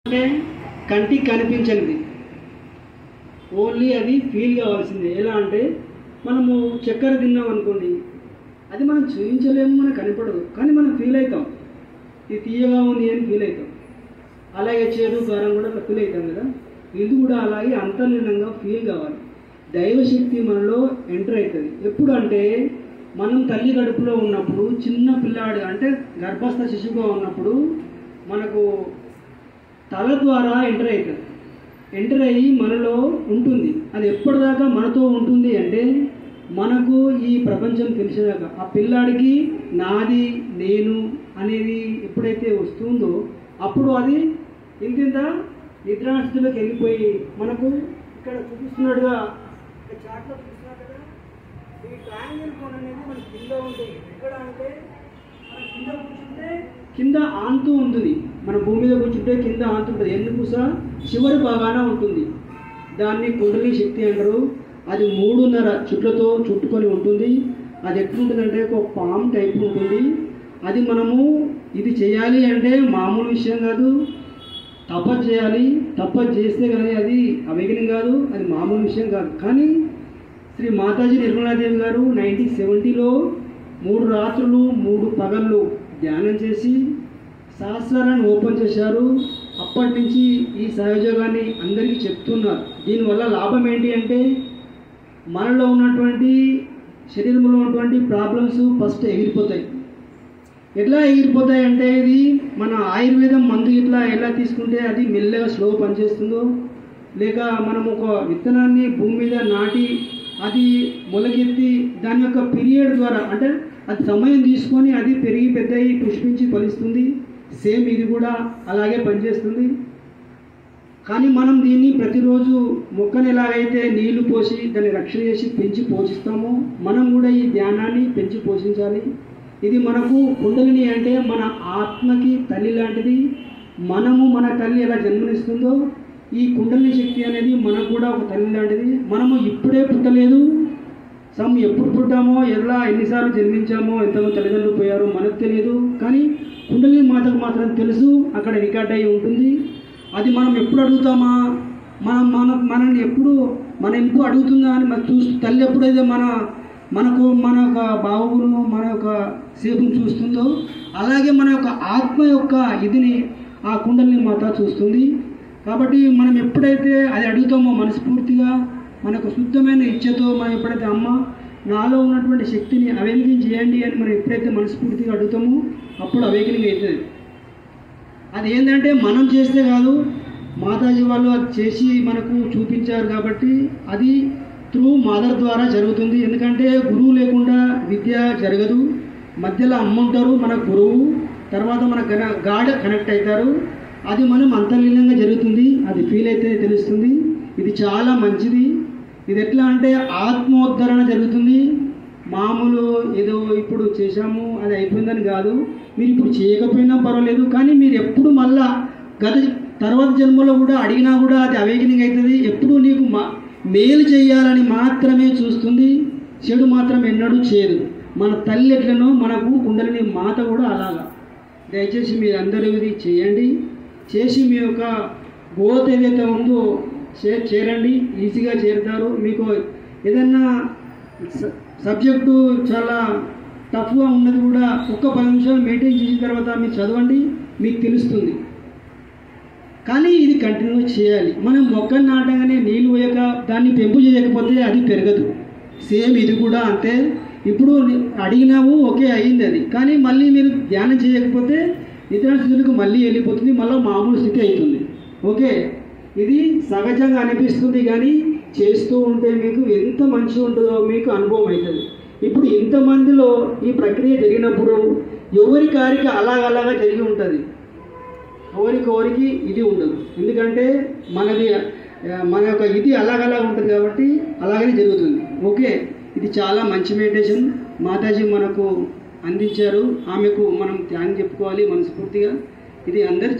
అంటే కంటికి కనిపించనిది, ఓన్లీ అది ఫీల్ కావాల్సిందే. ఎలా అంటే మనము చక్కెర తిన్నాం అనుకోండి, అది మనం చూపించలేము, మనకు కనపడదు, కానీ మనం ఫీల్ అవుతాం, ఇది తీయగా ఉంది అని ఫీల్ అవుతాం. అలాగే చేదు కారం కూడా ఫీల్ అవుతాం కదా, ఇది కూడా అలాగే అంతర్లీనంగా ఫీల్ కావాలి. దైవశక్తి మనలో ఎంటర్ అవుతుంది ఎప్పుడు అంటే మనం తల్లి కడుపులో ఉన్నప్పుడు, చిన్న పిల్లాడు అంటే గర్భస్థ శిశువుగా ఉన్నప్పుడు మనకు తల ద్వారా ఎంటర్ అవుతుంది. ఎంటర్ అయ్యి మనలో ఉంటుంది. అది ఎప్పటిదాకా మనతో ఉంటుంది అంటే మనకు ఈ ప్రపంచం తెలిసేదాకా. ఆ పిల్లాడికి నాది నేను అనేది ఎప్పుడైతే వస్తుందో అప్పుడు అది ఇంత నిద్రాస్థితిలోకి వెళ్ళిపోయి మనకు ఇక్కడ చూపిస్తున్నట్టుగా చాట్లో చూస్తున్నారు కదా, ఈ ట్రయాంగిల్ కోన్ అనేది మన కింద ఉంటుంది. ఎక్కడ అంటే మన కింద కూర్చుంటే కింద ఆంతు ఉంటుంది, మన భూమి మీద కూర్చుంటే కింద ఆంతు ఉంటుంది, ఎన్నుపూస చివరి భాగాన ఉంటుంది. దాన్ని కుండలి శక్తి అంటారు. అది 3.5 చుట్లతో చుట్టుకొని ఉంటుంది. అది ఎట్లుంటుందంటే ఒక పామ్ టైప్ ఉంటుంది. అది మనము ఇది చేయాలి అంటే మామూలు విషయం కాదు, తపస్సు చేయాలి. తపస్సు చేస్తే కానీ అది అవేగనం కాదు, అది మామూలు విషయం కాదు. కానీ శ్రీ మాతాజీ నిర్మలాదేవి గారు 1970లో 3 రాత్రులు 3 పగళ్ళు ధ్యానం చేసి సహస్రాన్ని ఓపెన్ చేశారు. అప్పటి నుంచి ఈ సహయోగాన్ని అందరికీ చెప్తున్నారు. దీనివల్ల లాభం ఏంటి అంటే మనలో ఉన్నటువంటి శరీరంలో ఉన్నటువంటి ప్రాబ్లమ్స్ ఫస్ట్ ఎగిరిపోతాయి. ఎట్లా ఎగిరిపోతాయి అంటే ఇది మన ఆయుర్వేదం మందు ఇట్లా ఎలా తీసుకుంటే అది మెల్లగా స్లో పనిచేస్తుందో, లేక మనం ఒక విత్తనాన్ని భూమి మీద నాటి అది మొలకెత్తి దాని యొక్క పీరియడ్ ద్వారా అంటే అది సమయం తీసుకొని అది పెరిగి పెద్దయి పుష్పించి ఫలిస్తుంది. సేమ్ ఇది కూడా అలాగే పనిచేస్తుంది. కానీ మనం దీన్ని ప్రతిరోజు మొక్కను ఎలాగైతే నీళ్లు పోసి దాన్ని రక్షణ చేసి పెంచి పోషిస్తామో మనం కూడా ఈ ధ్యానాన్ని పెంచి పోషించాలి. ఇది మనకు కుండలిని అంటే మన ఆత్మకి తల్లి లాంటిది. మనము మన తల్లి ఎలా జన్మనిస్తుందో ఈ కుండలిని శక్తి అనేది మనకు కూడా ఒక తల్లి లాంటిది. మనము ఇప్పుడే పుట్టలేదు, ఎప్పుడు పుట్టామో, ఎన్నిసార్లు జన్మించామో, ఎంతమంది తల్లిదండ్రులు పోయారో మనకు తెలియదు. కానీ కుండలిని మాతకు మాత్రం తెలుసు, అక్కడ రికార్డ్ అయ్యి ఉంటుంది. అది మనం ఎప్పుడు అడుగుతామా, మనల్ని ఎప్పుడు అడుగుతుందా అని మనం తల్లి ఎప్పుడైతే మన యొక్క బావును మన యొక్క సేపును చూస్తుందో అలాగే మన యొక్క ఆత్మ యొక్క ఇదిని ఆ కుండలిని మాత చూస్తుంది. కాబట్టి మనం ఎప్పుడైతే అది అడుగుతామో మనస్ఫూర్తిగా మనకు శుద్ధమైన ఇచ్ఛతో మనం ఎప్పుడైతే అమ్మ నాలో ఉన్నటువంటి శక్తిని అవేకనింగ్ చేయండి అని మనం ఎప్పుడైతే మనస్ఫూర్తిగా అడుగుతామో అప్పుడు అవేకనింగ్ అవుతుంది. అది ఏంటంటే మనం చేస్తే కాదు, మాతాజీ వాళ్ళు అది చేసి మనకు చూపించారు. కాబట్టి అది త్రూ మదర్ ద్వారా జరుగుతుంది. ఎందుకంటే గురువు లేకుండా విద్య జరగదు. మధ్యలో అమ్మ ఉంటారు, మన గురువు, తర్వాత మన గాడ్ కనెక్ట్ అవుతారు. అది మనం అంతర్లీనంగా జరుగుతుంది. అది ఫీల్ అయితే తెలుస్తుంది. ఇది చాలా మంచిది. ఇది ఎట్లా అంటే ఆత్మోద్ధరణ జరుగుతుంది. మామూలు ఏదో ఇప్పుడు చేశాము అది అయిపోయిందని కాదు. మీరు ఇప్పుడు చేయకపోయినా పర్వాలేదు, కానీ మీరు ఎప్పుడు మళ్ళా తర్వాత జన్మలో కూడా అడిగినా కూడా అది అవేకనింగ్ అవుతుంది. ఎప్పుడు నీకు మేలు చేయాలని మాత్రమే చూస్తుంది, చెడు మాత్రం ఎన్నడూ చేయదు. మన తల్లి ఎట్లనో మనకు కుండలిని మాత కూడా అలాగా. దయచేసి మీరు అందరూ ఇది చేయండి. చేసి మీ యొక్క గ్రోత్ ఏదైతే ఉందో చేరండి, ఈజీగా చేరుతారు. మీకు ఏదన్నా సబ్జెక్టు చాలా టఫ్గా ఉన్నది కూడా ఒక్క 10 నిమిషాలు మెయింటైన్ చేసిన తర్వాత మీరు చదవండి, మీకు తెలుస్తుంది. కానీ ఇది కంటిన్యూ చేయాలి. మనం మొక్కను నాటగానే నీళ్ళు పోయక దాన్ని పెంపు చేయకపోతే అది పెరగదు. సేమ్ ఇది కూడా అంతే. ఇప్పుడు అడిగినావు, ఓకే అయ్యింది అది, కానీ మళ్ళీ మీరు ధ్యానం చేయకపోతే ఇతర స్థితులకు మళ్ళీ వెళ్ళిపోతుంది, మళ్ళీ మామూలు స్థితి అవుతుంది. ఓకే, ఇది సహజంగా అనిపిస్తుంది, కానీ చేస్తూ ఉంటే మీకు ఎంత మంచిగా ఉంటుందో మీకు అనుభవం అవుతుంది. ఇప్పుడు ఇంతమందిలో ఈ ప్రక్రియ జరిగినప్పుడు ఎవరికారికి అలాగలాగా జరిగి ఉంటుంది, ఎవరికి ఇది ఉండదు. ఎందుకంటే మన యొక్క ఇది అలాగలా ఉంటుంది కాబట్టి అలాగనే జరుగుతుంది. ఓకే, ఇది చాలా మంచి మెడిటేషన్ మాతాజీ మనకు అందించారు. ఆమెకు మనం థ్యాంక్స్ చెప్పుకోవాలి మనస్ఫూర్తిగా. ఇది అందరు